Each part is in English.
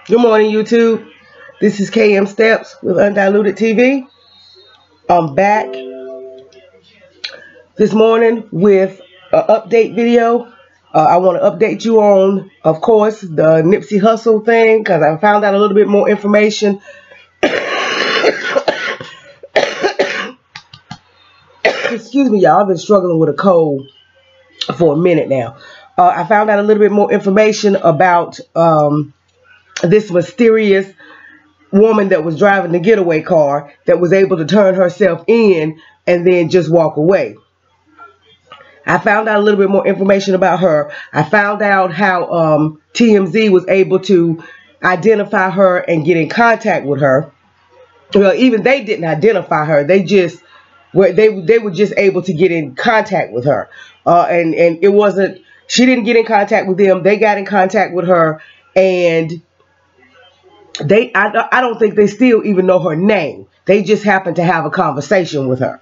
Good morning, YouTube. This is KM Steps with Undiluted TV. I'm back this morning with an update video. I want to update you on, of course, the Nipsey Hussle thing, because I found out a little bit more information. Excuse me, y'all. I've been struggling with a cold for a minute now. I found out a little bit more information about this mysterious woman that was driving the getaway car that was able to turn herself in and then just walk away. I found out a little bit more information about her. I found out how TMZ was able to identify her and get in contact with her. Well, even they didn't identify her. They were just able to get in contact with her. And it wasn't, she didn't get in contact with them. They got in contact with her, and I don't think they still even know her name. They just happened to have a conversation with her.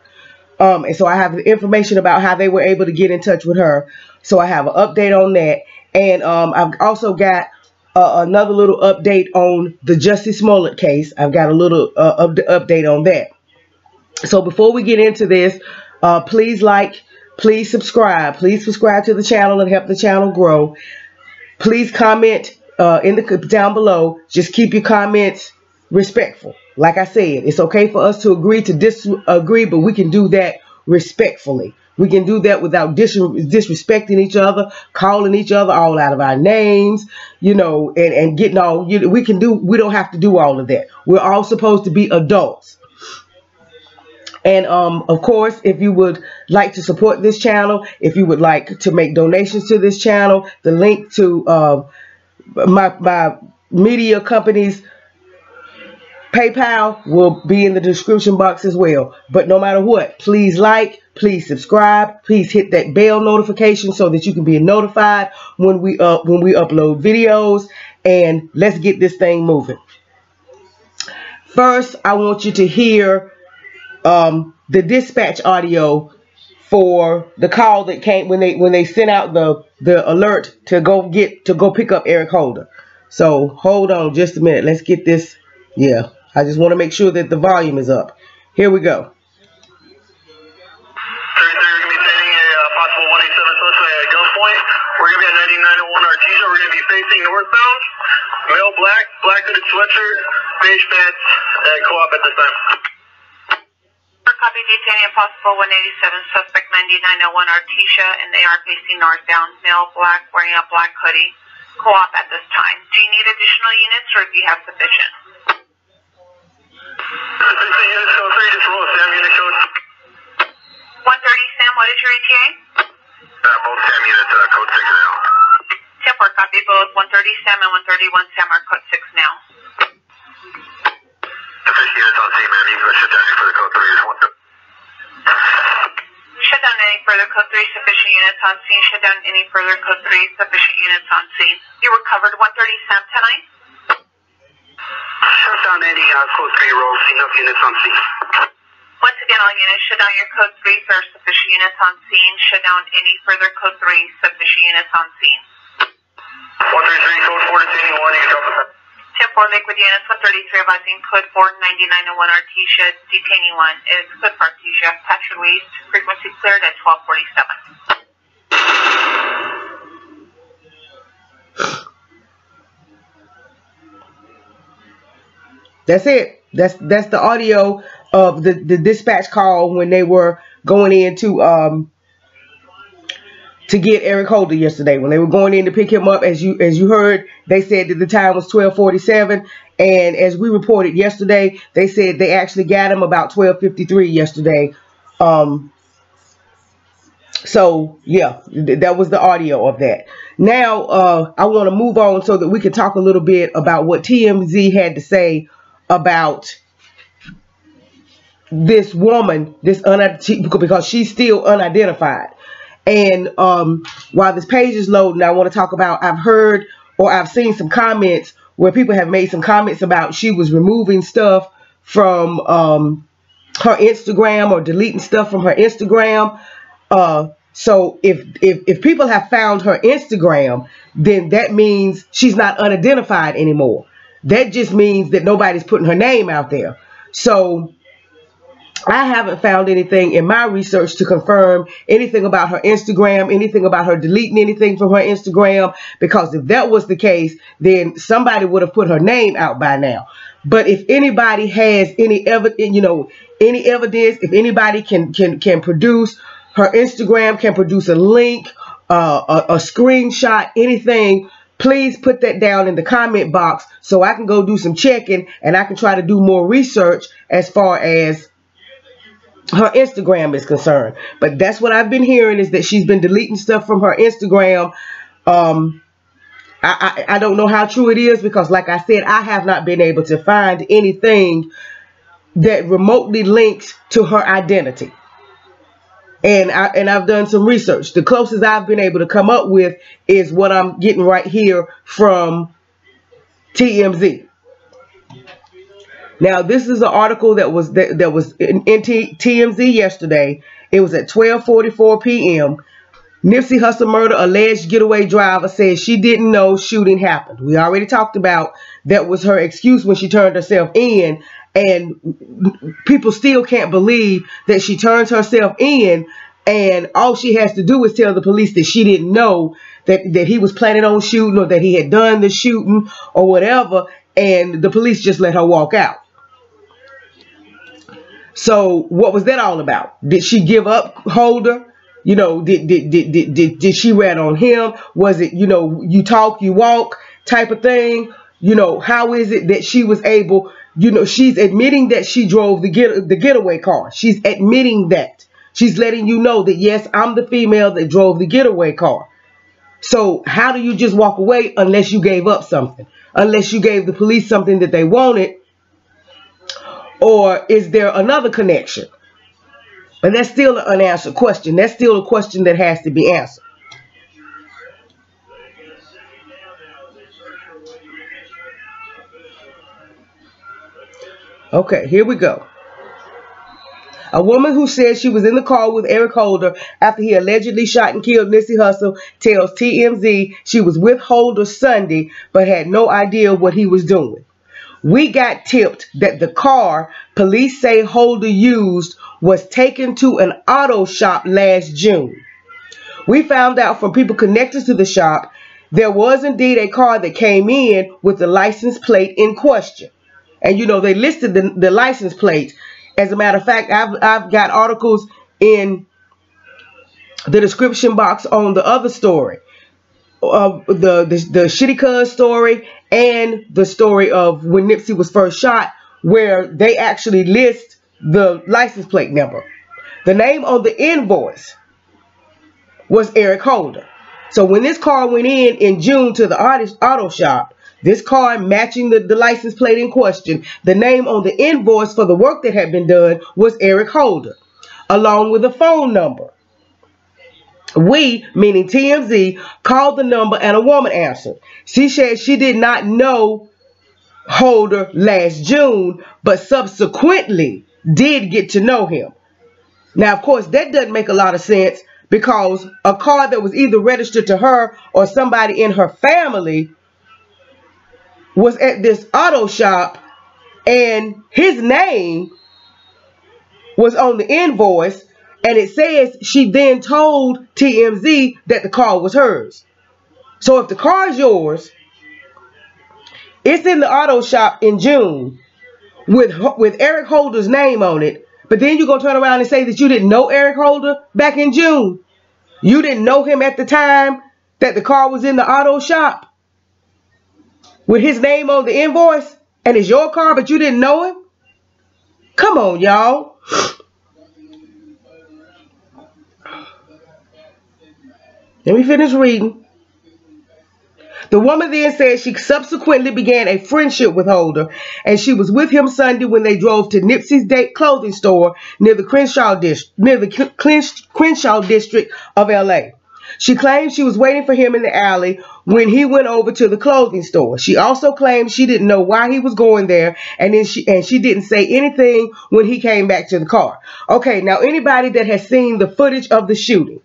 And so I have the information about how they were able to get in touch with her. So I have an update on that. And I've also got another little update on the Jussie Smollett case. I've got a little update on that. So before we get into this, please like, please subscribe. Please subscribe to the channel and help the channel grow. Please comment down below. Just keep your comments respectful. Like I said, it's okay for us to agree to disagree, but we can do that respectfully. We can do that without disrespecting each other, calling each other all out of our names, you know, and getting all, we don't have to do all of that. We're all supposed to be adults. And of course, if you would like to support this channel, if you would like to make donations to this channel, the link to my media company's PayPal will be in the description box as well. But no matter what, please like, please subscribe, please hit that bell notification so that you can be notified when we upload videos, and let's get this thing moving. First, I want you to hear the dispatch audio for the call that came when they sent out the alert to go pick up Eric Holder. So hold on just a minute. Let's get this. Yeah, I just want to make sure that the volume is up. Here we go. 33, we're going to be sending a possible 187 suspect at gunpoint. We're going to be at 9901 Artesia. We're going to be facing northbound. Male black, black hooded sweatshirt, beige pants, and co-op at this time. Copy, detaining a possible 187 suspect 9901 Artesia, and they are facing northbound. Male black, wearing a black hoodie. Co-op at this time. Do you need additional units, or do you have sufficient? Sufficient units, code 3, just roll Sam unit code. 130 Sam, what is your ETA? Both Sam units, code 6 now. 10-4, copy, both 130 Sam and 131 Sam are code 6 now. Sufficient units on scene, man. You can shut down any further code 3, just 130. Shut down any further code 3, sufficient units on scene. Shut down any further code 3, sufficient units on scene. You were covered 130 Sam tonight. Shut down any code 3 rolls, enough units on scene. Once again, all units, shut down your code 3 for sufficient units on scene. Shut down any further code 3, sufficient units on scene. 133, code 4 detaining 1, you can drop it. 10-4, liquid units, 133, advising code 4, 9901 Artesia, detaining 1 is code for Artesia, patch released, frequency cleared at 1247. That's it. That's the audio of the dispatch call when they were going in to get Eric Holder yesterday. When they were going in to pick him up, as you heard, they said that the time was 12:47, and as we reported yesterday, they said they actually got him about 12:53 yesterday. So yeah, that was the audio of that. Now I want to move on so that we can talk a little bit about what TMZ had to say about this woman, because she's still unidentified. And while this page is loading, I want to talk about, I've heard or I've seen some comments where people have made some comments about she was removing stuff from her Instagram or deleting stuff from her Instagram. So if people have found her Instagram, then that means she's not unidentified anymore. That just means that nobody's putting her name out there. So I haven't found anything in my research to confirm anything about her Instagram, anything about her deleting anything from her Instagram, because if that was the case, then somebody would have put her name out by now. But if anybody has any evidence, any evidence, if anybody can produce her Instagram, can produce a link, a screenshot, anything, please put that down in the comment box so I can go do some checking and I can try to do more research as far as her Instagram is concerned. But that's what I've been hearing, is that she's been deleting stuff from her Instagram. I don't know how true it is, because like I said, I have not been able to find anything that remotely links to her identity. And I've done some research. The closest I've been able to come up with is what I'm getting right here from TMZ. Now, this is an article that was in TMZ yesterday. It was at 12:44 p.m. Nipsey Hussle murder alleged getaway driver says she didn't know shooting happened. We already talked about that was her excuse when she turned herself in. And people still can't believe that she turns herself in, and all she has to do is tell the police that she didn't know that he was planning on shooting, or that he had done the shooting or whatever, and the police just let her walk out. So what was that all about? Did she give up Holder? Did she rat on him? Was it, you talk, you walk type of thing? How is it that she was able, she's admitting that she drove the getaway car. She's admitting that. She's letting you know that, yes, I'm the female that drove the getaway car. So how do you just walk away unless you gave up something? Unless you gave the police something that they wanted? Or is there another connection? And that's still an unanswered question. That's still a question that has to be answered. Okay, here we go. A woman who said she was in the car with Eric Holder after he allegedly shot and killed Nipsey Hussle tells TMZ she was with Holder Sunday but had no idea what he was doing. We got tipped that the car police say Holder used was taken to an auto shop last June. We found out from people connected to the shop there was indeed a car that came in with the license plate in question. And, they listed the license plate. As a matter of fact, I've got articles in the description box on the other story. The Shitty Cuz story and the story of when Nipsey was first shot, where they actually list the license plate number. The name on the invoice was Eric Holder. So when this car went in June to the auto shop, this car matching the license plate in question, the name on the invoice for the work that had been done was Eric Holder, along with a phone number. We, meaning TMZ, called the number and a woman answered. She said she did not know Holder last June, but subsequently did get to know him. Now, of course, that doesn't make a lot of sense, because a car that was either registered to her or somebody in her family was at this auto shop, and his name was on the invoice, and it says she then told TMZ that the car was hers. So if the car is yours, it's in the auto shop in June with Eric Holder's name on it, but then you're going to turn around and say that you didn't know Eric Holder back in June. You didn't know him at the time that the car was in the auto shop with his name on the invoice, and it's your car, but you didn't know him? Come on, y'all. Let me finish reading. The woman then said she subsequently began a friendship with Holder, and she was with him Sunday when they drove to Nipsey's clothing store near the Crenshaw district of LA. She claimed she was waiting for him in the alley when he went over to the clothing store. She also claimed she didn't know why he was going there, and she didn't say anything when he came back to the car. Okay, now anybody that has seen the footage of the shooting,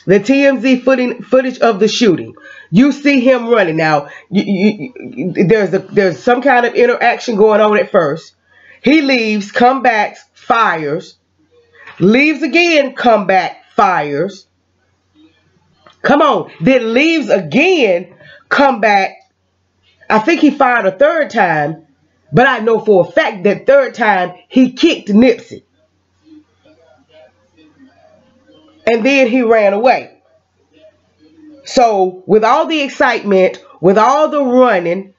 The TMZ footage of the shooting. You see him running. Now, there's some kind of interaction going on at first. He leaves, come back, fires. Leaves again, come back, fires. Come on. Then leaves again, come back. I think he fired a third time, but I know for a fact that third time he kicked Nipsey. And then he ran away. So with all the excitement, with all the running,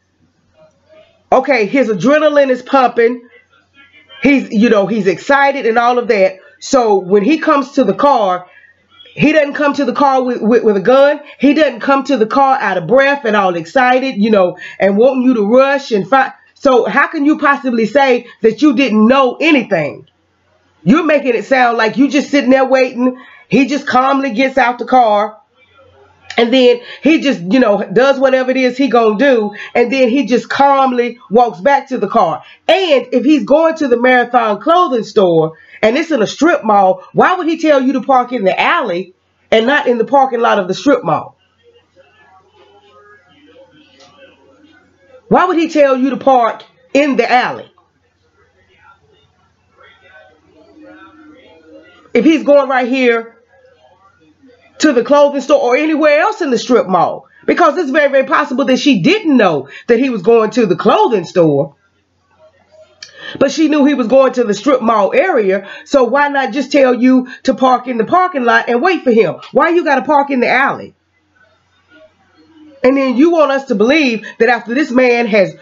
okay, his adrenaline is pumping. He's excited and all of that. So when he comes to the car, he doesn't come to the car with a gun. He doesn't come to the car out of breath and all excited, and wanting you to rush and fight. So how can you possibly say that you didn't know anything? You're making it sound like you just sitting there waiting. He just calmly gets out the car. And then he just, does whatever it is he gonna do. And then he just calmly walks back to the car. And if he's going to the Marathon clothing store and it's in a strip mall, why would he tell you to park in the alley and not in the parking lot of the strip mall? Why would he tell you to park in the alley? If he's going right here to the clothing store or anywhere else in the strip mall, because it's very, very possible that she didn't know that he was going to the clothing store, but she knew he was going to the strip mall area. So why not just tell you to park in the parking lot and wait for him? Why you got to park in the alley? And then you want us to believe that after this man has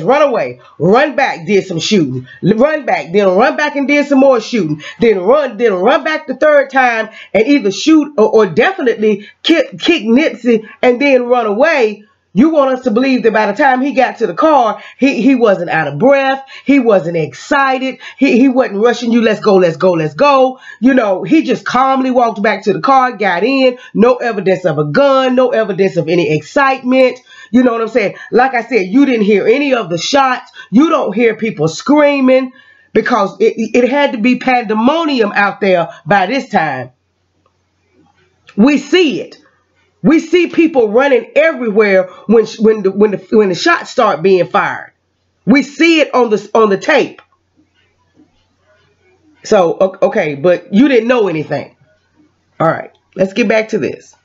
run away, run back, did some shooting, run back, then run back and did some more shooting, then run back the third time and either shoot or definitely kick Nipsey and then run away. You want us to believe that by the time he got to the car, he wasn't out of breath. He wasn't excited. He wasn't rushing you. Let's go, let's go, let's go. He just calmly walked back to the car, got in. No evidence of a gun, no evidence of any excitement. You know what I'm saying? Like I said, you didn't hear any of the shots. You don't hear people screaming because it had to be pandemonium out there by this time. We see it. We see people running everywhere when the shots start being fired. We see it on the tape. So okay, but you didn't know anything. All right, let's get back to this.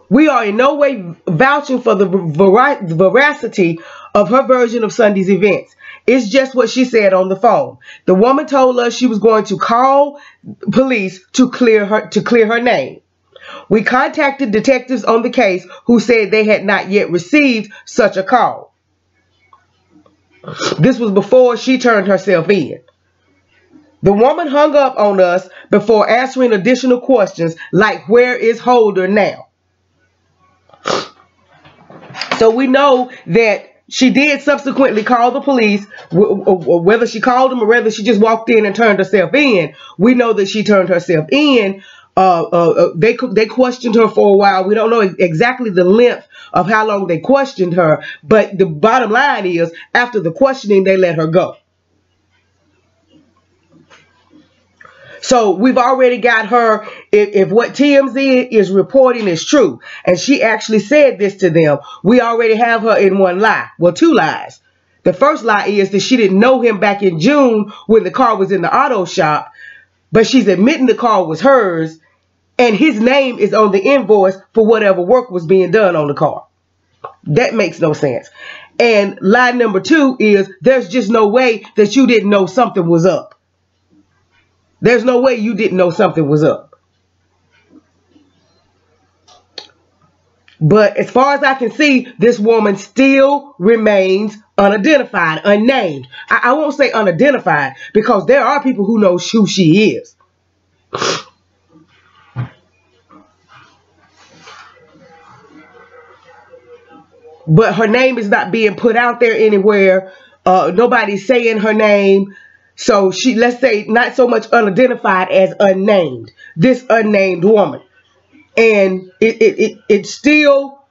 We are in no way vouching for the veracity of her version of Sunday's events. It's just what she said on the phone. The woman told us she was going to call police to clear her name. We contacted detectives on the case who said they had not yet received such a call. This was before she turned herself in. The woman hung up on us before answering additional questions like, where is Holder now? So we know that she did subsequently call the police, whether she called them or whether she just walked in and turned herself in. We know that she turned herself in. They questioned her for a while. We don't know exactly the length of how long they questioned her, but the bottom line is, after the questioning, they let her go. So we've already got her, if what TMZ is reporting is true, and she actually said this to them, we already have her in one lie. Well, two lies. The first lie is that she didn't know him back in June when the car was in the auto shop, but she's admitting the car was hers, and his name is on the invoice for whatever work was being done on the car. That makes no sense. And lie number two is there's just no way that you didn't know something was up. There's no way you didn't know something was up. But as far as I can see, this woman still remains unidentified, unnamed. I won't say unidentified because there are people who know who she is. But her name is not being put out there anywhere. Nobody's saying her name. So she, let's say, not so much unidentified as unnamed. This unnamed woman. And it is still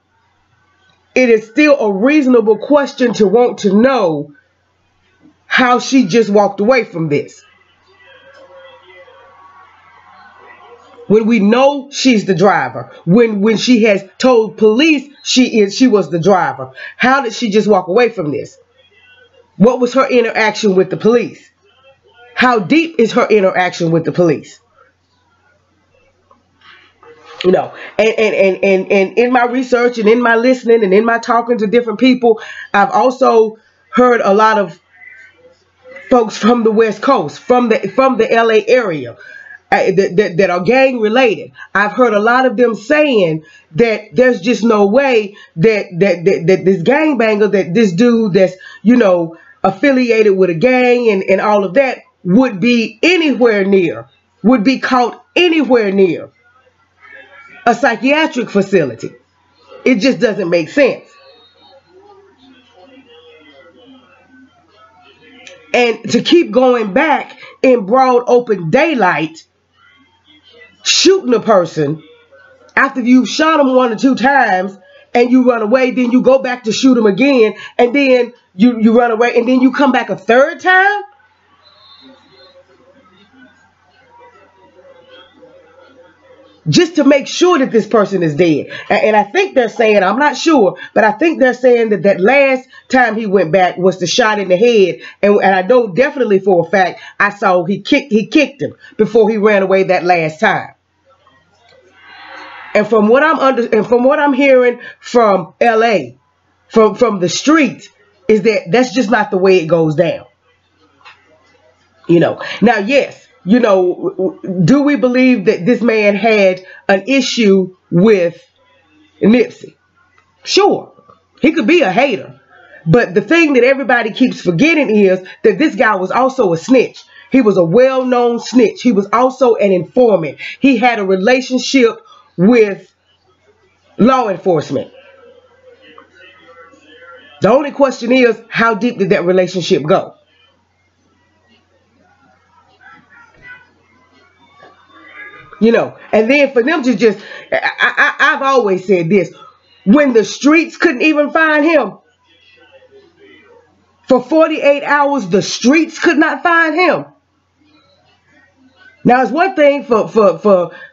a reasonable question to want to know how she just walked away from this. When we know she's the driver, when she has told police she was the driver, how did she just walk away from this? What was her interaction with the police? How deep is her interaction with the police? You know, and in my research and in my listening and in my talking to different people, I've also heard a lot of folks from the West Coast, from the LA area, that are gang related. I've heard a lot of them saying that there's just no way that this gangbanger, that this dude that's, you know, affiliated with a gang and all of that would be anywhere near, would be caught anywhere near a psychiatric facility. It just doesn't make sense. And to keep going back in broad open daylight, shooting a person after you've shot them 1 or 2 times and you run away, then you go back to shoot them again, and then you run away, and then you come back a 3rd time? Just to make sure that this person is dead. And I think they're saying, I'm not sure, but I think they're saying that last time he went back was the shot in the head. And I know definitely for a fact I saw he kicked him before he ran away that last time. And from what I'm hearing from LA, from the street, is that that's just not the way it goes down. You know. Now, yes. You know, do we believe that this man had an issue with Nipsey? Sure. He could be a hater. But the thing that everybody keeps forgetting is that this guy was also a snitch. He was a well-known snitch. He was also an informant. He had a relationship with law enforcement. The only question is, how deep did that relationship go? You know, and then for them to just, I've always said this, when the streets couldn't even find him, for 48 hours, the streets could not find him. Now, it's one thing for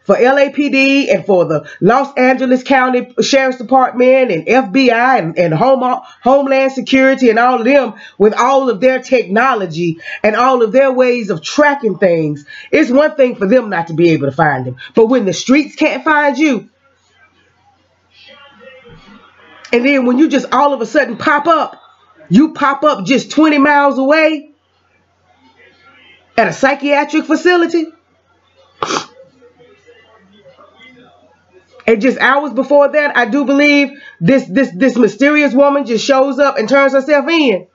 LAPD and for the Los Angeles County Sheriff's Department and FBI and Homeland Security and all of them, with all of their technology and all of their ways of tracking things. It's one thing for them not to be able to find him. But when the streets can't find you, and then when you just all of a sudden pop up, you pop up just 20 miles away at a psychiatric facility. And just hours before that, I do believe this mysterious woman just shows up and turns herself in.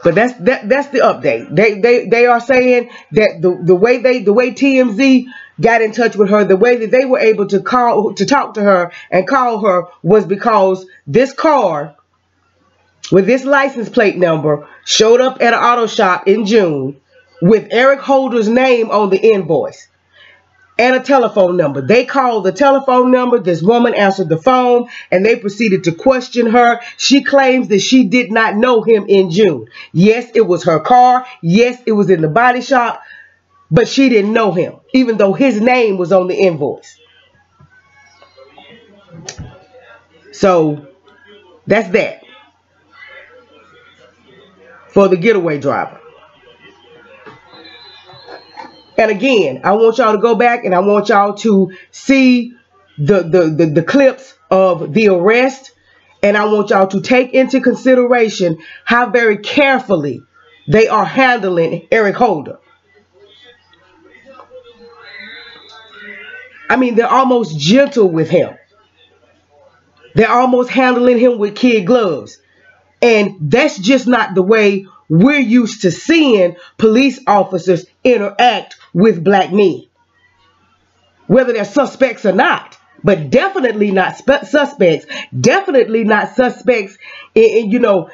But that's the update. They are saying that the way TMZ got in touch with her, the way that they were able to talk to her and call her, was because this car with this license plate number showed up at an auto shop in June with Eric Holder's name on the invoice and a telephone number. They called the telephone number. This woman answered the phone, and they proceeded to question her. She claims that she did not know him in June. Yes, it was her car. Yes, it was in the body shop, but she didn't know him, even though his name was on the invoice. So that's that for the getaway driver. And again, I want y'all to go back and I want y'all to see the clips of the arrest. And I want y'all to take into consideration how very carefully they are handling Eric Holder. I mean, they're almost gentle with him. They're almost handling him with kid gloves. And that's just not the way we're used to seeing police officers interact with black men. Whether they're suspects or not. But definitely not suspects. Definitely not suspects, you know,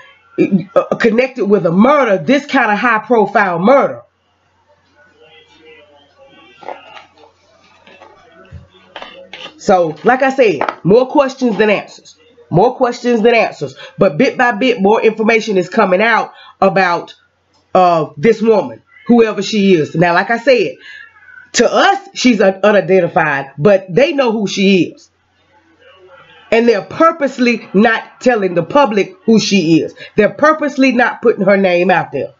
connected with a murder. This kind of high profile murder. So, like I said, more questions than answers. More questions than answers. But bit by bit, more information is coming out about this woman whoever she is. Now, like I said, to us, she's unidentified, but they know who she is. And they're purposely not telling the public who she is. They're purposely not putting her name out there.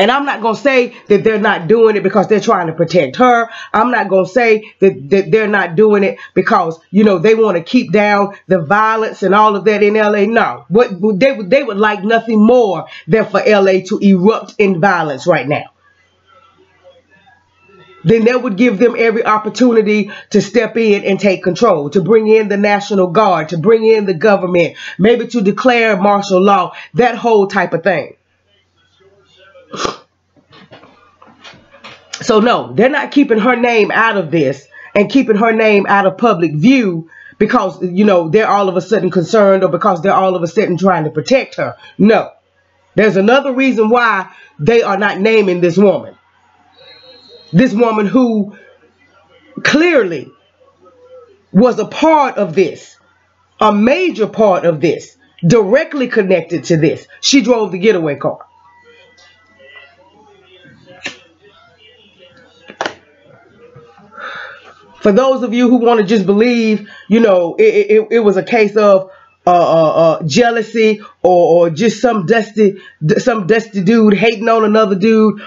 And I'm not going to say that they're not doing it because they're trying to protect her. I'm not going to say that they're not doing it because, you know, they want to keep down the violence and all of that in LA. No. They would like nothing more than for LA to erupt in violence right now. Then that would give them every opportunity to step in and take control, to bring in the National Guard, to bring in the government, maybe to declare martial law, that whole type of thing. So no, they're not keeping her name out of this and keeping her name out of public view because, you know, they're all of a sudden concerned or because they're all of a sudden trying to protect her. No, there's another reason why they are not naming this woman. This woman who clearly was a part of this, a major part of this, directly connected to this. She drove the getaway car. For those of you who want to just believe, you know, it was a case of jealousy or just some dusty dude hating on another dude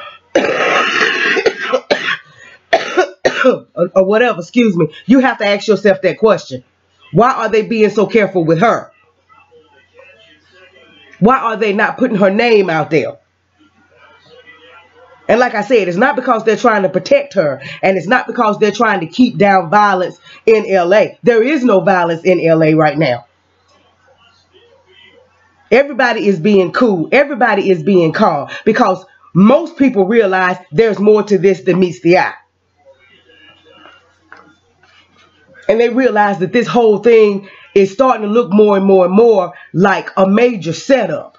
or whatever, excuse me, you have to ask yourself that question. Why are they being so careful with her? Why are they not putting her name out there? And like I said, it's not because they're trying to protect her. And it's not because they're trying to keep down violence in LA. There is no violence in LA right now. Everybody is being cool. Everybody is being calm. Because most people realize there's more to this than meets the eye. And they realize that this whole thing is starting to look more and more and more like a major setup.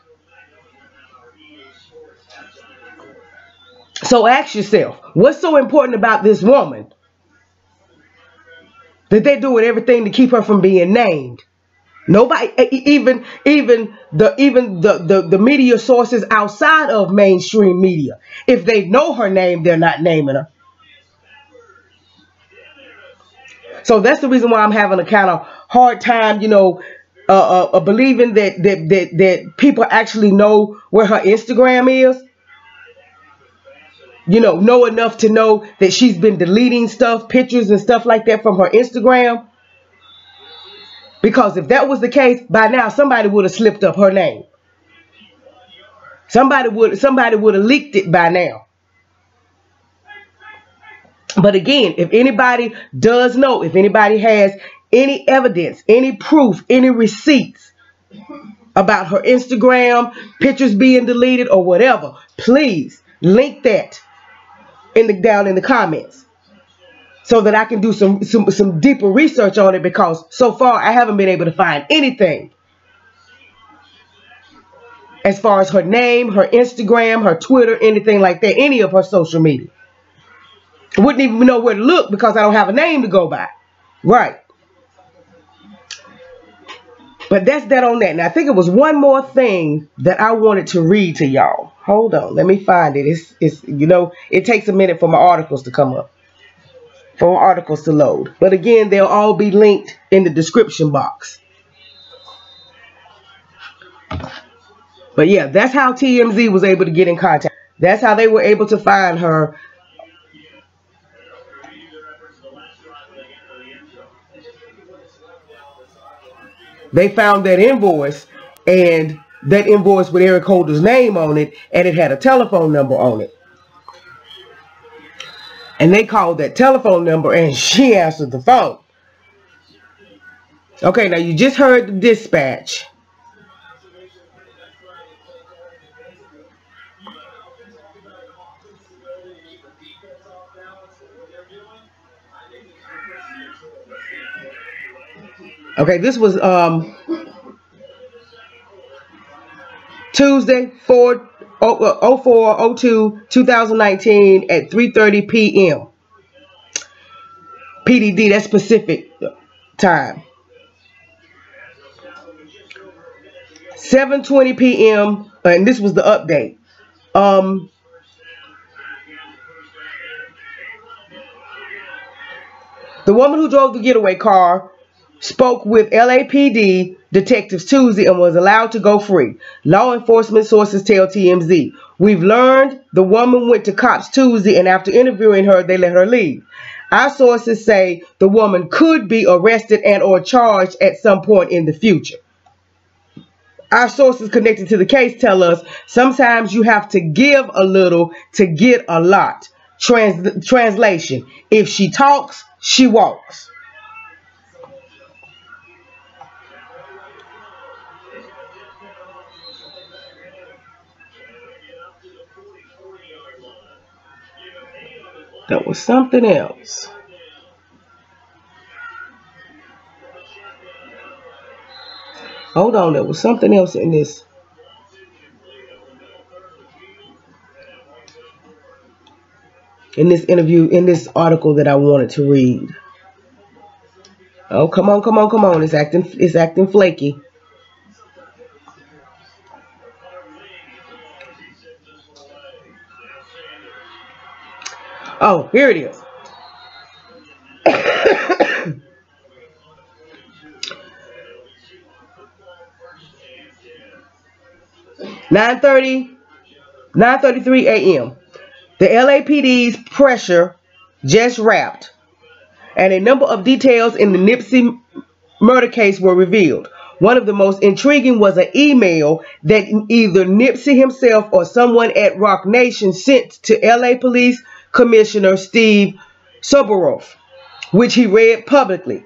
So ask yourself, what's so important about this woman that they're doing everything to keep her from being named? Nobody, even the media sources outside of mainstream media, if they know her name, they're not naming her. So that's the reason why I'm having a kind of hard time, you know, believing that people actually know where her Instagram is. You know enough to know that she's been deleting stuff, pictures and stuff like that from her Instagram. Because if that was the case, by now somebody would have slipped up her name. Somebody would have leaked it by now. But again, if anybody does know, if anybody has any evidence, any proof, any receipts about her Instagram, pictures being deleted or whatever, please link that down in the comments so that I can do some deeper research on it, because so far I haven't been able to find anything as far as her name, her Instagram, her Twitter, anything like that, any of her social media. I wouldn't even know where to look because I don't have a name to go by. Right. But that's that on that. Now, I think it was one more thing that I wanted to read to y'all. Hold on. Let me find it. It's you know, it takes a minute for my articles to come up. For my articles to load. But again, they'll all be linked in the description box. But yeah, that's how TMZ was able to get in contact. That's how they were able to find her. They found that invoice, and that invoice with Eric Holder's name on it, and it had a telephone number on it. And they called that telephone number, and she answered the phone. Okay, now you just heard the dispatch. Okay, this was Tuesday, 04/02/2019 at 3:30 p.m. PDD, that's Pacific time. 7:20 p.m. And this was the update. The woman who drove the getaway car spoke with LAPD detectives Tuesday and was allowed to go free. Law enforcement sources tell TMZ. We've learned the woman went to cops Tuesday, and after interviewing her, they let her leave. Our sources say the woman could be arrested and or charged at some point in the future. Our sources connected to the case tell us sometimes you have to give a little to get a lot. Translation: if she talks, she walks. That was something else. Hold on, there was something else in this. In this interview, in this article that I wanted to read. Oh, come on, come on, come on. It's acting flaky. Oh, here it is. 9:33 a.m. The LAPD's pressure just wrapped, and a number of details in the Nipsey murder case were revealed. One of the most intriguing was an email that either Nipsey himself or someone at Rock Nation sent to LA Police Commissioner Steve Soboroff, which he read publicly.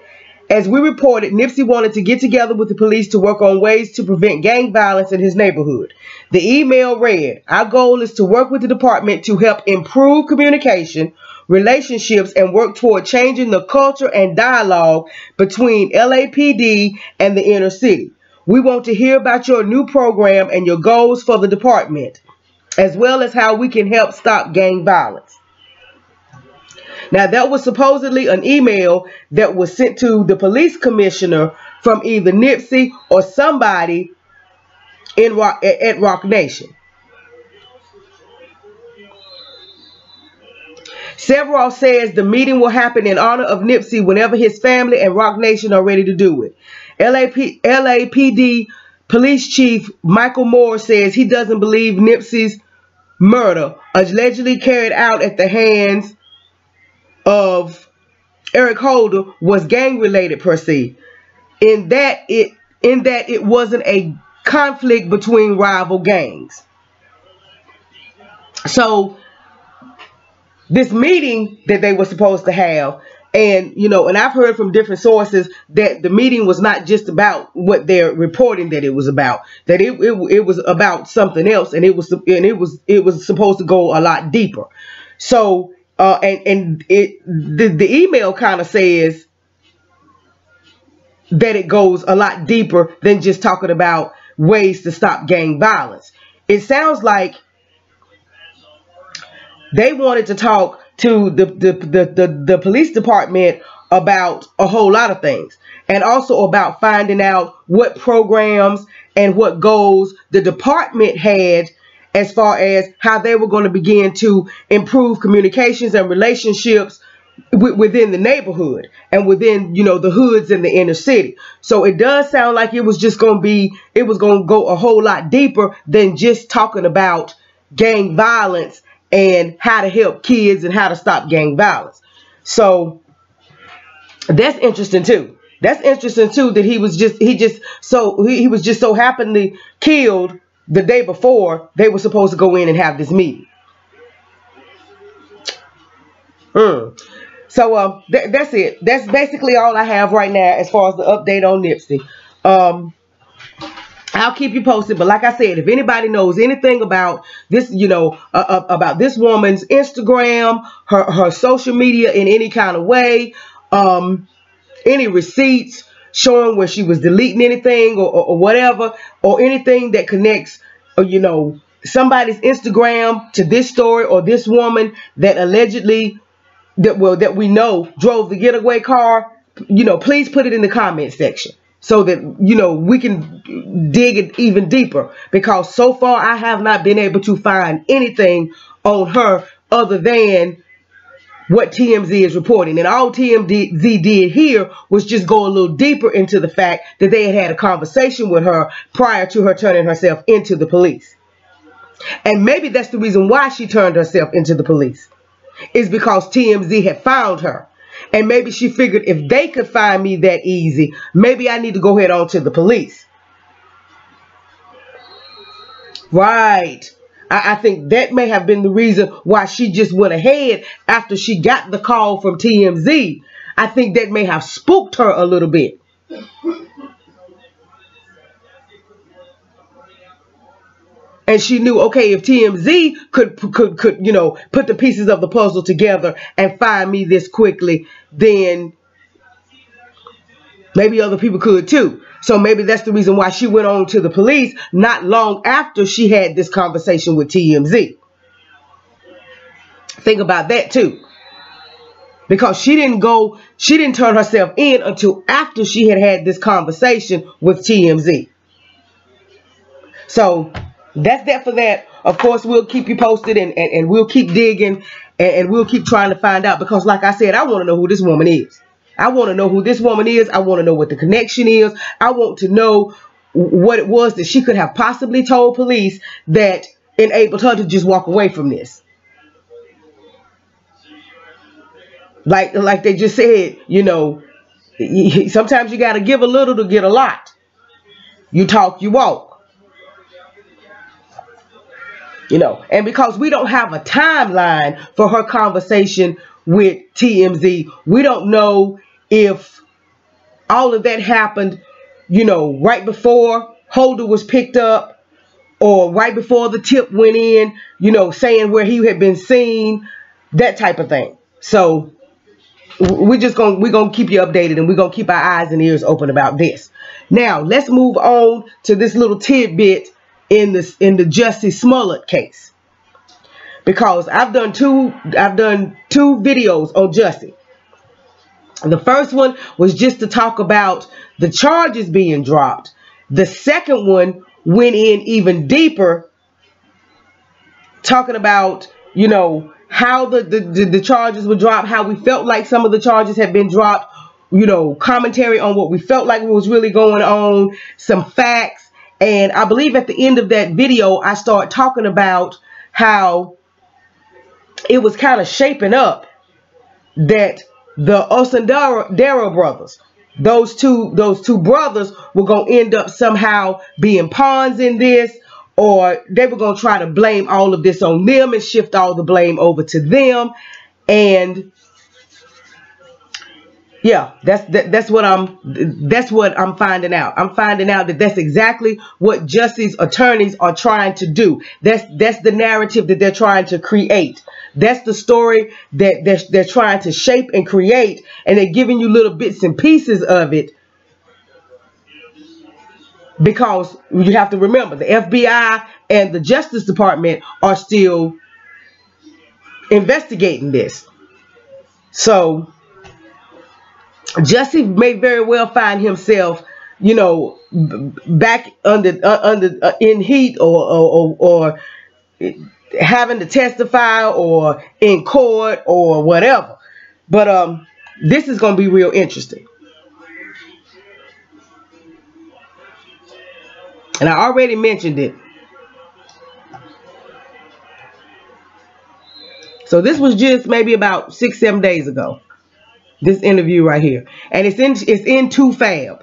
As we reported, Nipsey wanted to get together with the police to work on ways to prevent gang violence in his neighborhood. The email read, "Our goal is to work with the department to help improve communication, relationships, and work toward changing the culture and dialogue between LAPD and the inner city. We want to hear about your new program and your goals for the department, as well as how we can help stop gang violence." Now, that was supposedly an email that was sent to the police commissioner from either Nipsey or somebody at Rock Nation. Several says the meeting will happen in honor of Nipsey whenever his family and Rock Nation are ready to do it. LAPD Police Chief Michael Moore says he doesn't believe Nipsey's murder, allegedly carried out at the hands of Eric Holder, was gang related per se, in that it wasn't a conflict between rival gangs. So this meeting that they were supposed to have, and and I've heard from different sources that the meeting was not just about what they're reporting that it was about, that it was about something else, and it was supposed to go a lot deeper. So the email kind of says that it goes a lot deeper than just talking about ways to stop gang violence. It sounds like they wanted to talk to the police department about a whole lot of things, and also about finding out what programs and what goals the department had as far as how they were going to begin to improve communications and relationships within the neighborhood and within, the hoods in the inner city. So it does sound like it was going to go a whole lot deeper than just talking about gang violence and how to help kids and how to stop gang violence. So that's interesting too. That's interesting too, that he was just so happily killed the day before they were supposed to go in and have this meeting. So that's it. That's basically all I have right now as far as the update on Nipsey. I'll keep you posted, but like I said, if anybody knows anything about this, about this woman's Instagram, her social media in any kind of way, any receipts showing where she was deleting anything or whatever, or anything that connects, somebody's Instagram to this story or this woman that allegedly, that we know drove the getaway car, please put it in the comment section so that, you know, we can dig it even deeper, because so far I have not been able to find anything on her other than what TMZ is reporting. And all TMZ did here was just go a little deeper into the fact that they had a conversation with her prior to her turning herself into the police. And maybe that's the reason why she turned herself into the police, is because TMZ had found her. And maybe she figured, if they could find me that easy, maybe I need to go head on to the police. Right. I think that may have been the reason why she just went ahead after she got the call from TMZ. I think that may have spooked her a little bit. And she knew, okay, if TMZ could, you know, put the pieces of the puzzle together and find me this quickly, then maybe other people could too. So maybe that's the reason why she went on to the police not long after she had this conversation with TMZ. Think about that too. Because she didn't turn herself in until after she had this conversation with TMZ. So that's that for that. Of course, we'll keep you posted, and we'll keep digging, and we'll keep trying to find out, because like I said, I want to know who this woman is. I want to know who this woman is. I want to know what the connection is. I want to know what it was that she could have possibly told police that enabled her to just walk away from this. Like they just said, you know, sometimes you got to give a little to get a lot. You talk, you walk. You know, and because we don't have a timeline for her conversation with TMZ, we don't know if all of that happened, you know, right before Holder was picked up, or right before the tip went in, you know, saying where he had been seen, that type of thing. So we're gonna keep you updated, and we're gonna keep our eyes and ears open about this. Now let's move on to this little tidbit in the Jussie Smollett case, because I've done two videos on Jussie. The first one was just to talk about the charges being dropped. The second one went in even deeper, talking about, you know, how the charges were dropped, how we felt like some of the charges had been dropped, you know, commentary on what we felt like was really going on, some facts. And I believe at the end of that video, I started talking about how it was kind of shaping up that the Osundaro brothers, those two brothers, were going to end up somehow being pawns in this, or they were going to try to blame all of this on them and shift all the blame over to them. And yeah, that's what I'm finding out. I'm finding out that that's exactly what Jussie's attorneys are trying to do. That's the narrative that they're trying to create. That's the story that they're trying to shape and create, and they're giving you little bits and pieces of it, because you have to remember, the FBI and the Justice Department are still investigating this. So Jussie may very well find himself, you know, back in heat, or having to testify, or in court, or whatever. But this is going to be real interesting. And I already mentioned it. So this was just maybe about 6-7 days ago, this interview right here. And it's in 2Fab.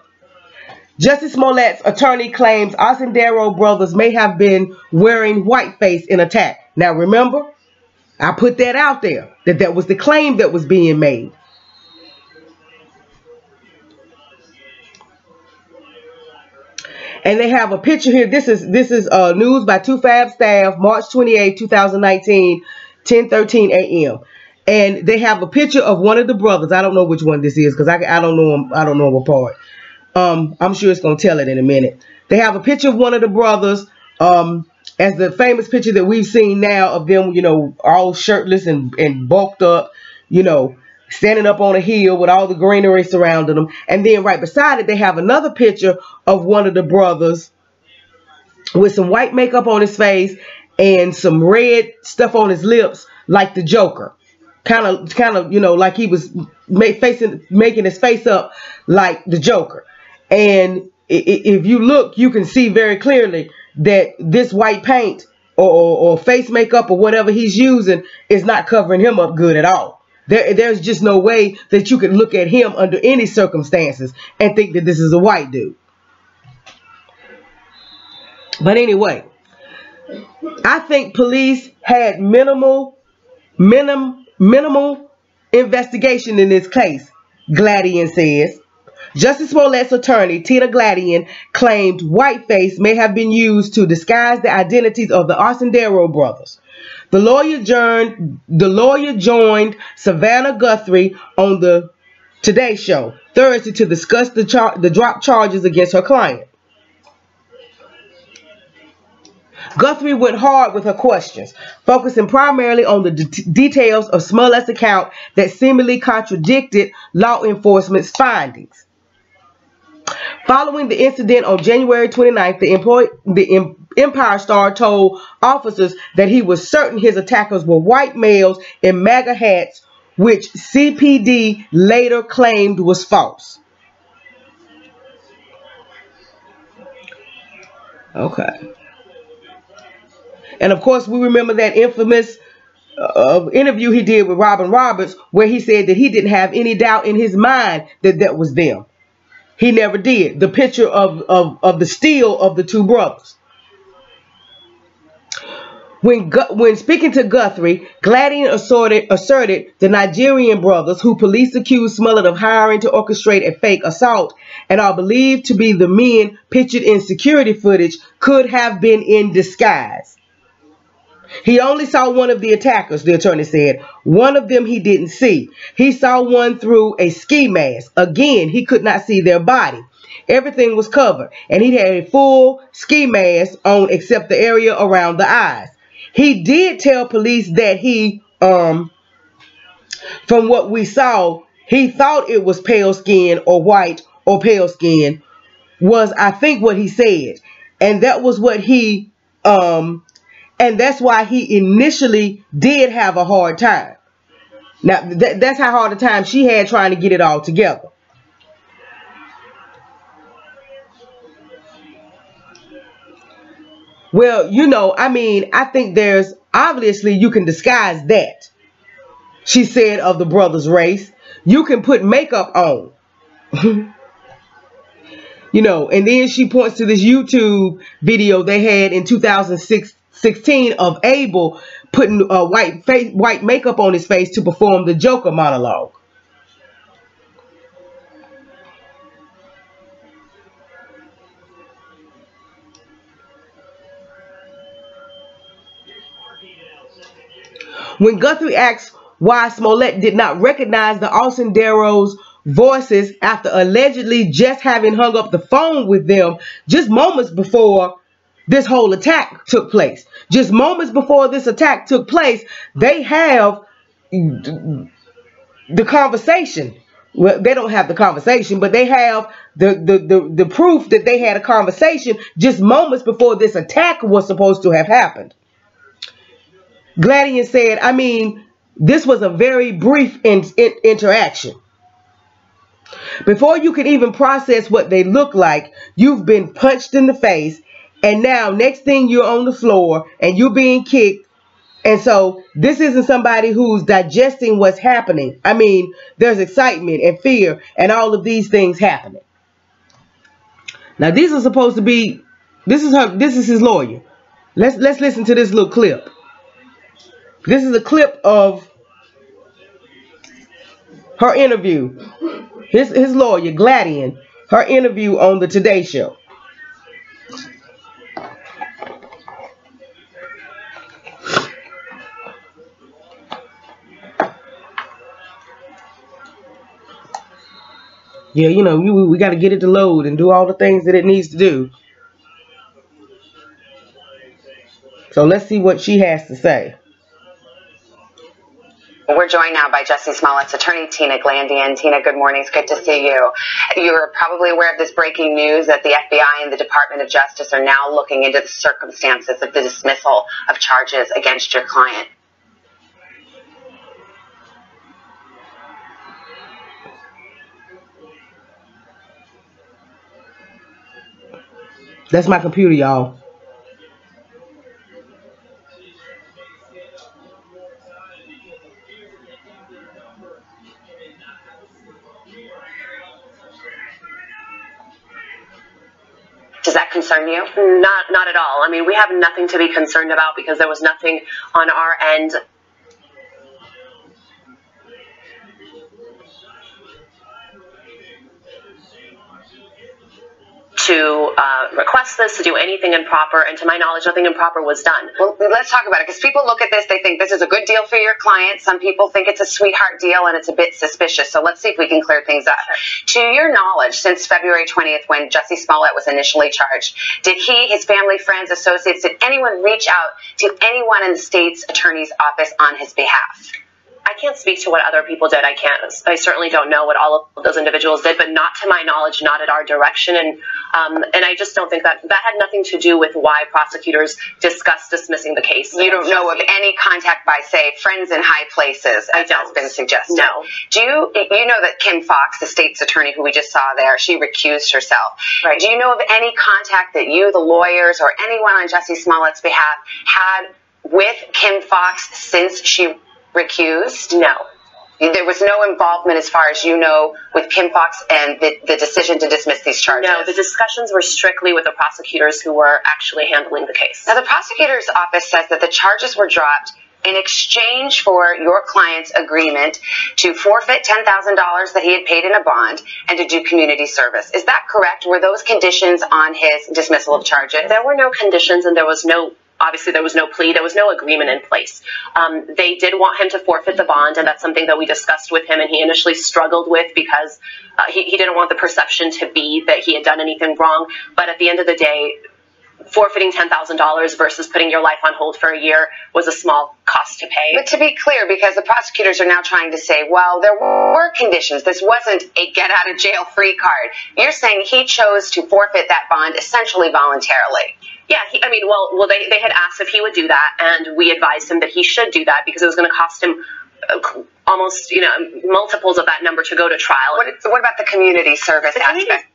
Jussie Smollett's attorney claims Osundaro brothers may have been wearing whiteface in attack. Now remember, I put that out there, that was the claim that was being made. And they have a picture here. This is news by 2Fab staff, March 28, 2019, 10:13 a.m. And they have a picture of one of the brothers. I don't know which one this is, because I don't know him. I don't know him apart. I'm sure it's gonna tell it in a minute. They have a picture of one of the brothers, as the famous picture that we've seen now of them, you know, all shirtless and bulked up, you know, standing up on a hill with all the greenery surrounding them. And then right beside it, they have another picture of one of the brothers with some white makeup on his face and some red stuff on his lips, like the Joker. Kind of, you know, like he was making his face up like the Joker. And if you look, you can see very clearly that this white paint or face makeup or whatever he's using is not covering him up good at all. There's just no way that you can look at him under any circumstances and think that this is a white dude. But anyway, I think police had minimal investigation in this case, Gladian says. Justice Smollett's attorney, Tina Gladian, claimed whiteface may have been used to disguise the identities of the Orsendero brothers. The lawyer joined Savannah Guthrie on the Today Show Thursday to discuss the drop charges against her client. Guthrie went hard with her questions, focusing primarily on the details of Smollett's account that seemingly contradicted law enforcement's findings. Following the incident on January 29th, the Empire Star told officers that he was certain his attackers were white males in MAGA hats, which CPD later claimed was false. Okay. And of course, we remember that infamous interview he did with Robin Roberts, where he said that he didn't have any doubt in his mind that that was them. He never did. The picture of the steal of the two brothers. When speaking to Guthrie, Gladian asserted the Nigerian brothers, who police accused Smollett of hiring to orchestrate a fake assault and are believed to be the men pictured in security footage, could have been in disguise. He only saw one of the attackers, the attorney said. One of them he didn't see. He saw one through a ski mask. Again, he could not see their body. Everything was covered, and he had a full ski mask on except the area around the eyes. He did tell police that he, from what we saw, he thought it was pale skin or white or pale skin, was I think what he said. And that was what he, and that's why he initially did have a hard time. Now, that's how hard a time she had trying to get it all together. Well, you know, I mean, I think there's, obviously, you can disguise that. She said of the brother's race. You can put makeup on. You know, and then she points to this YouTube video they had in 2016 of Abel putting white makeup on his face to perform the Joker monologue. When Guthrie asked why Smollett did not recognize the Orsendero's voices after allegedly just having hung up the phone with them just moments before this whole attack took place. Just moments before this attack took place, they have the conversation. Well, they don't have the conversation, but they have the proof that they had a conversation just moments before this attack was supposed to have happened. Gladian said, I mean, this was a very brief interaction. Before you can even process what they look like, you've been punched in the face, and now next thing you're on the floor and you're being kicked. And so this isn't somebody who's digesting what's happening. I mean, there's excitement and fear and all of these things happening. Now these are supposed to be, this is his lawyer. Let's listen to this little clip. This is a clip of her interview. His lawyer, Gladian, her interview on the Today Show. Yeah, you know, we got to get it to load and do all the things that it needs to do. So let's see what she has to say. We're joined now by Jussie Smollett's attorney, Tina Glandian. Tina, good morning. It's good to see you. You're probably aware of this breaking news that the FBI and the Department of Justice are now looking into the circumstances of the dismissal of charges against your client. That's my computer, y'all. Does that concern you? Not at all. I mean, we have nothing to be concerned about because there was nothing on our end. To request this, to do anything improper, and to my knowledge, nothing improper was done. Well, let's talk about it, because people look at this, they think this is a good deal for your client. Some people think it's a sweetheart deal, and it's a bit suspicious. So let's see if we can clear things up. To your knowledge, since February 20th, when Jussie Smollett was initially charged, did he, his family, friends, associates, did anyone reach out to anyone in the state's attorney's office on his behalf? I can't speak to what other people did. I certainly don't know what all of those individuals did, but not to my knowledge, not at our direction. And I just don't think that had nothing to do with why prosecutors discussed dismissing the case. You don't know of any contact by, say, friends in high places, as has been suggested? No. Do you know that Kim Fox, the state's attorney who we just saw there, she recused herself. Right. Do you know of any contact that you, the lawyers, or anyone on Jussie Smollett's behalf had with Kim Fox since she recused? No. There was no involvement, as far as you know, with Kim Fox and the decision to dismiss these charges? No, the discussions were strictly with the prosecutors who were actually handling the case. Now, the prosecutor's office says that the charges were dropped in exchange for your client's agreement to forfeit $10,000 that he had paid in a bond and to do community service. Is that correct? Were those conditions on his dismissal of charges? There were no conditions, and there was no Obviously, there was no plea. There was no agreement in place. They did want him to forfeit the bond, and that's something that we discussed with him, and he initially struggled with because he didn't want the perception to be that he had done anything wrong. But at the end of the day, forfeiting $10,000 versus putting your life on hold for a year was a small cost to pay. But to be clear, because the prosecutors are now trying to say, well, there were conditions. This wasn't a get-out-of-jail-free card. You're saying he chose to forfeit that bond essentially voluntarily. Yeah, they had asked if he would do that, and we advised him that he should do that because it was going to cost him almost, multiples of that number to go to trial. What about the community service aspect?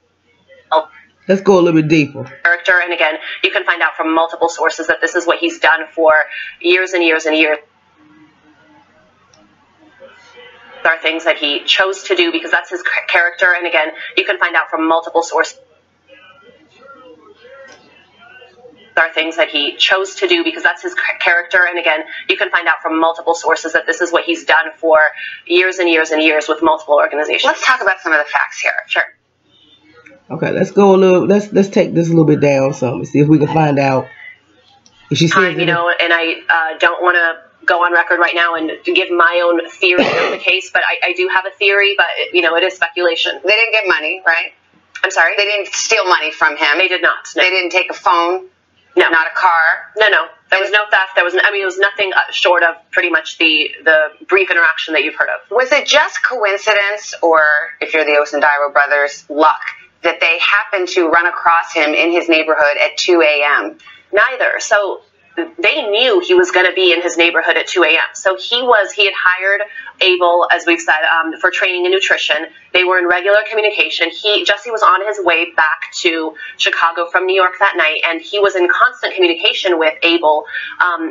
Let's go a little bit deeper. Character, and again, you can find out from multiple sources that this is what he's done for years and years and years. There are things that he chose to do because that's his character, and again, you can find out from multiple sources. Are things that he chose to do because that's his character, and again, you can find out from multiple sources that this is what he's done for years and years and years with multiple organizations. Let's talk about some of the facts here. Sure. Okay, let's go a little. Let's take this a little bit down some and see if we can find out if she says and I don't want to go on record right now and give my own theory of the case, but I do have a theory, but it is speculation. They didn't get money, right? I'm sorry? They didn't steal money from him. They did not. No. They didn't take a phone. No. Not a car? No. There was no theft. It was nothing short of pretty much the brief interaction that you've heard of. Was it just coincidence, or, if you're the Osundairo brothers, luck, that they happened to run across him in his neighborhood at 2 a.m.? Neither. So they knew he was going to be in his neighborhood at 2 a.m. So he had hired Abel, as we've said, for training and nutrition. They were in regular communication. Jussie was on his way back to Chicago from New York that night, and he was in constant communication with Abel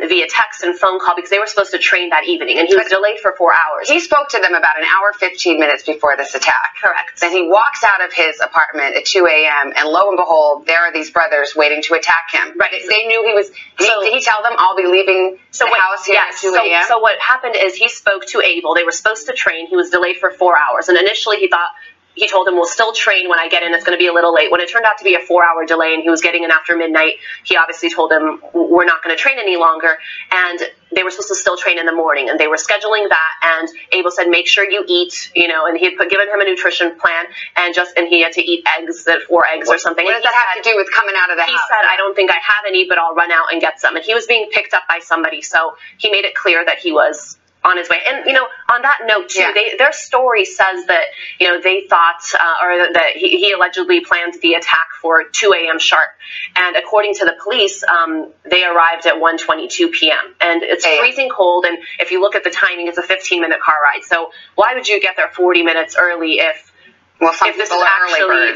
via text and phone call because they were supposed to train that evening, and he was delayed for 4 hours. He spoke to them about an hour, 15 minutes before this attack. Correct. Then he walks out of his apartment at 2 a.m., and lo and behold, there are these brothers waiting to attack him. Right. They knew he was... Did he tell them, I'll be leaving the house here at 2 a.m.? So what happened is he spoke to Abel. They were supposed to train. He was delayed for 4 hours, and initially he told him, we'll still train when I get in. It's going to be a little late. When it turned out to be a 4-hour delay and he was getting in after midnight, he obviously told him, we're not going to train any longer. And they were supposed to still train in the morning, and they were scheduling that. And Abel said, make sure you eat, and he had given him a nutrition plan, and he had to eat eggs, 4 eggs or something. What does that have to do with coming out of the house? He said, I don't think I have any, but I'll run out and get some. And he was being picked up by somebody, so he made it clear that he was on his way. And, you know, on that note, too, their story says that, you know, they thought, or that he allegedly planned the attack for 2 a.m. sharp. And according to the police, they arrived at 1:22 p.m. And it's freezing cold. And if you look at the timing, it's a 15-minute car ride. So why would you get there 40 minutes early if this is actually,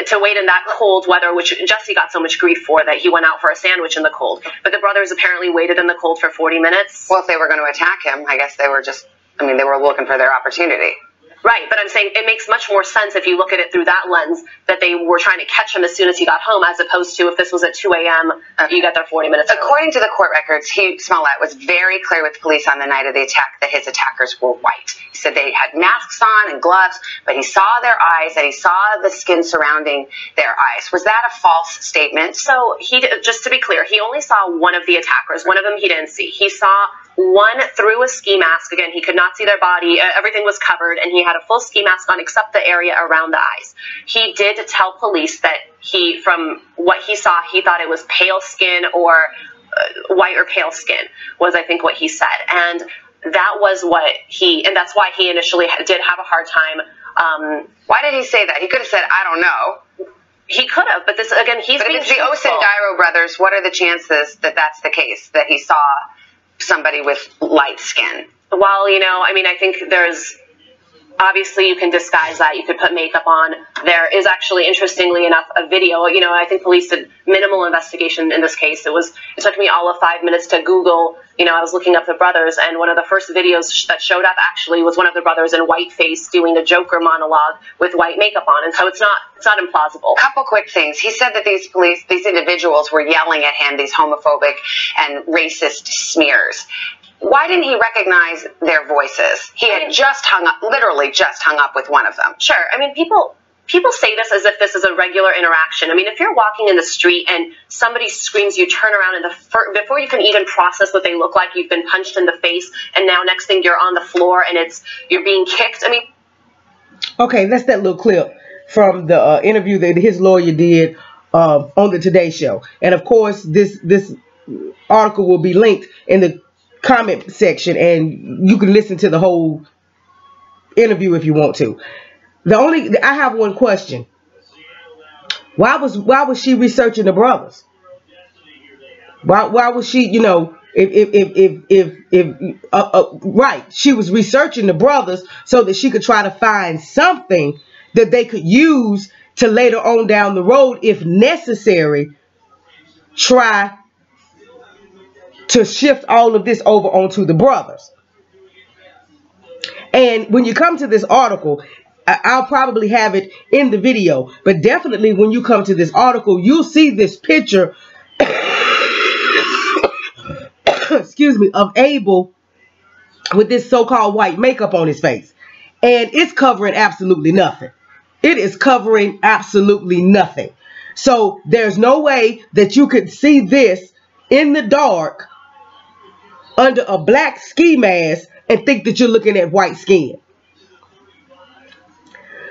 to wait in that cold weather, which Jesse got so much grief for, that he went out for a sandwich in the cold. But the brothers apparently waited in the cold for 40 minutes. Well, if they were going to attack him, I guess they were just, I mean, they were looking for their opportunity. Right, but I'm saying it makes much more sense if you look at it through that lens, that they were trying to catch him as soon as he got home, as opposed to if this was at 2 a.m., you got there 40 minutes early. According to the court records, Smollett was very clear with police on the night of the attack that his attackers were white. He said they had masks on and gloves, but he saw their eyes and he saw the skin surrounding their eyes. Was that a false statement? So, just to be clear, he only saw one of the attackers. One of them he didn't see. He saw one through a ski mask. Again, he could not see their body. Everything was covered, and he had a full ski mask on except the area around the eyes. He did tell police that from what he saw, he thought it was pale skin or white or pale skin was, I think, what he said. And that was and that's why he initially did have a hard time. Why did he say that? He could have said, I don't know. He could have, but this, again, he's being truthful. But if it's the Osendyro brothers, what are the chances that that's the case, that he saw somebody with light skin? Well, you know, I mean, I think there's, obviously you can disguise that. You could put makeup on. There is actually, interestingly enough, a video. You know, I think police did minimal investigation in this case. It took me all of 5 minutes to Google. You know, I was looking up the brothers, and one of the first videos that showed up actually was one of the brothers in whiteface doing a Joker monologue with white makeup on. And so it's not implausible. Couple quick things. He said that these individuals were yelling at him these homophobic and racist smears. Why didn't he recognize their voices? He had literally just hung up with one of them. Sure. I mean, people say this as if this is a regular interaction. I mean, if you're walking in the street and somebody screams, you turn around, and before you can even process what they look like, you've been punched in the face, and now next thing you're on the floor and you're being kicked. I mean, okay, that's that little clip from the interview that his lawyer did on the Today Show, and of course this article will be linked in the comment section, and you can listen to the whole interview if you want to. I have one question. Why was she researching the brothers? Why was she, you know, right, she was researching the brothers so that she could try to find something that they could use to later on down the road, if necessary, try to shift all of this over onto the brothers. And when you come to this article, I'll probably have it in the video, but definitely when you come to this article, you'll see this picture excuse me, of Abel with this so-called white makeup on his face, and it's covering absolutely nothing. It is covering absolutely nothing. So there's no way that you could see this in the dark under a black ski mask and think that you're looking at white skin.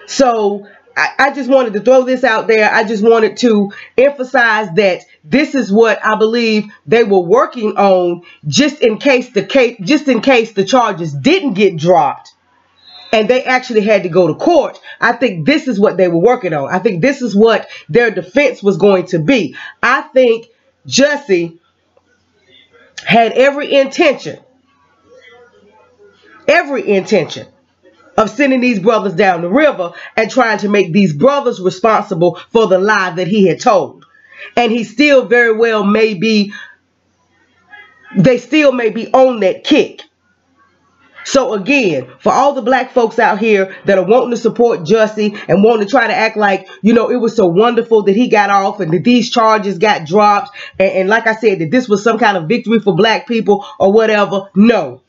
So I just wanted to throw this out there. I just wanted to emphasize that this is what I believe they were working on, just in case the charges didn't get dropped and they actually had to go to court. I think this is what they were working on. I think this is what their defense was going to be. I think Jesse had every intention of sending these brothers down the river and trying to make these brothers responsible for the lie that he had told. And he still very well may be, they still may be on that kick. So again, for all the black folks out here that are wanting to support Jesse and wanting to try to act like, you know, it was so wonderful that he got off and that these charges got dropped, and like I said, that this was some kind of victory for black people or whatever, no.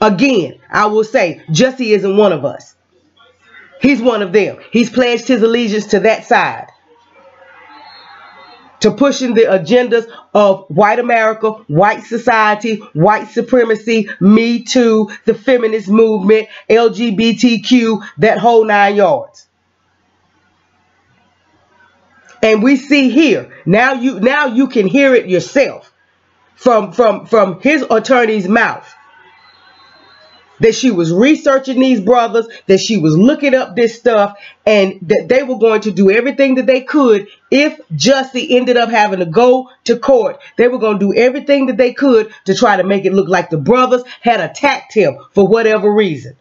Again, I will say, Jesse isn't one of us. He's one of them. He's pledged his allegiance to that side, to pushing the agendas of white America, white society, white supremacy, Me Too, the feminist movement, LGBTQ, that whole 9 yards. And we see here, now you can hear it yourself from his attorney's mouth, that she was researching these brothers, that she was looking up this stuff, and that they were going to do everything that they could. If Jussie ended up having to go to court, they were going to do everything that they could to try to make it look like the brothers had attacked him for whatever reason.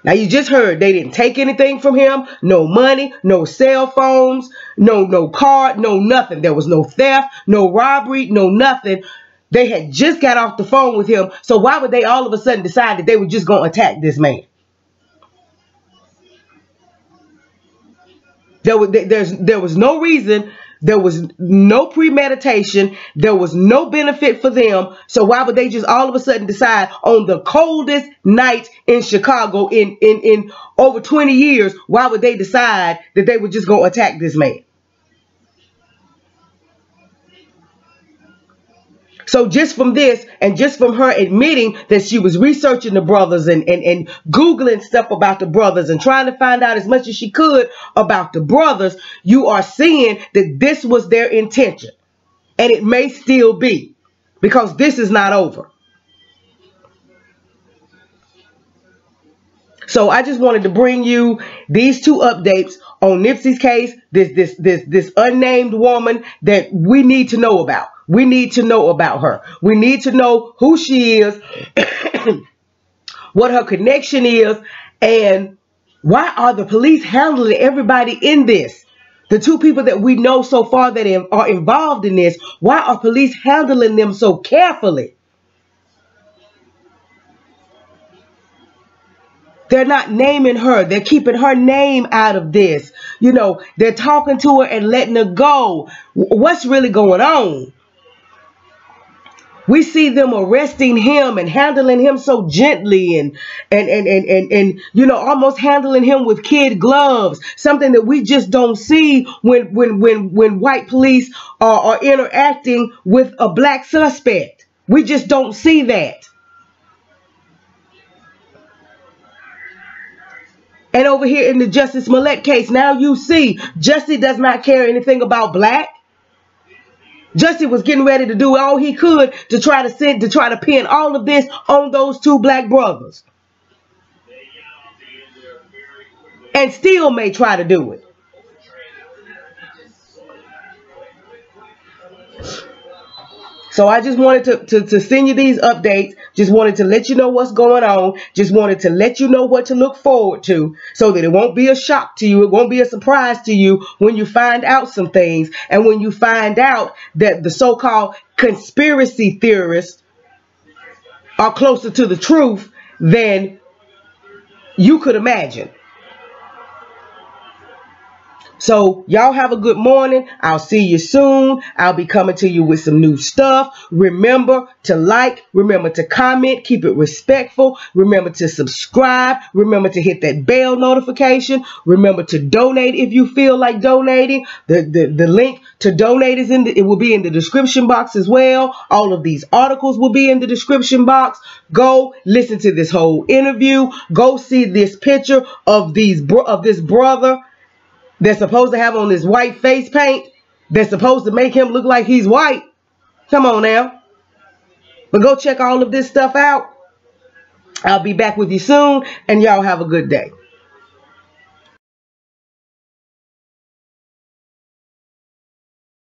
Now, you just heard they didn't take anything from him. No money, no cell phones, no card, no nothing. There was no theft, no robbery, no nothing. They had just got off the phone with him. So why would they all of a sudden decide that they were just going to attack this man? There was no reason. There was no premeditation. There was no benefit for them. So why would they just all of a sudden decide on the coldest night in Chicago in over 20 years, why would they decide that they were just going to attack this man? So just from this, and just from her admitting that she was researching the brothers and Googling stuff about the brothers and trying to find out as much as she could about the brothers, you are seeing that this was their intention. And it may still be, because this is not over. So I just wanted to bring you these two updates on Nipsey's case, this unnamed woman that we need to know about. We need to know about her. We need to know who she is, what her connection is, and why are the police handling everybody in this? The two people that we know so far that are involved in this, why are police handling them so carefully? They're not naming her. They're keeping her name out of this. You know, they're talking to her and letting her go. What's really going on? We see them arresting him and handling him so gently and you know, almost handling him with kid gloves. Something that we just don't see when white police are interacting with a black suspect. We just don't see that. And over here in the Jussie Smollett case, now you see Jussie does not care anything about black. Jussie was getting ready to do all he could to try to pin all of this on those two black brothers. And still may try to do it. So I just wanted to send you these updates. Just wanted to let you know what's going on. Just wanted to let you know what to look forward to so that it won't be a shock to you. It won't be a surprise to you when you find out some things. And when you find out that the so-called conspiracy theorists are closer to the truth than you could imagine. So y'all have a good morning. I'll see you soon. I'll be coming to you with some new stuff. Remember to like, remember to comment, keep it respectful. Remember to subscribe. Remember to hit that bell notification. Remember to donate if you feel like donating. The link to donate is it will be in the description box as well. All of these articles will be in the description box. Go listen to this whole interview. Go see this picture of this brother they're supposed to have on this white face paint. They're supposed to make him look like he's white. Come on now. But go check all of this stuff out. I'll be back with you soon, and y'all have a good day.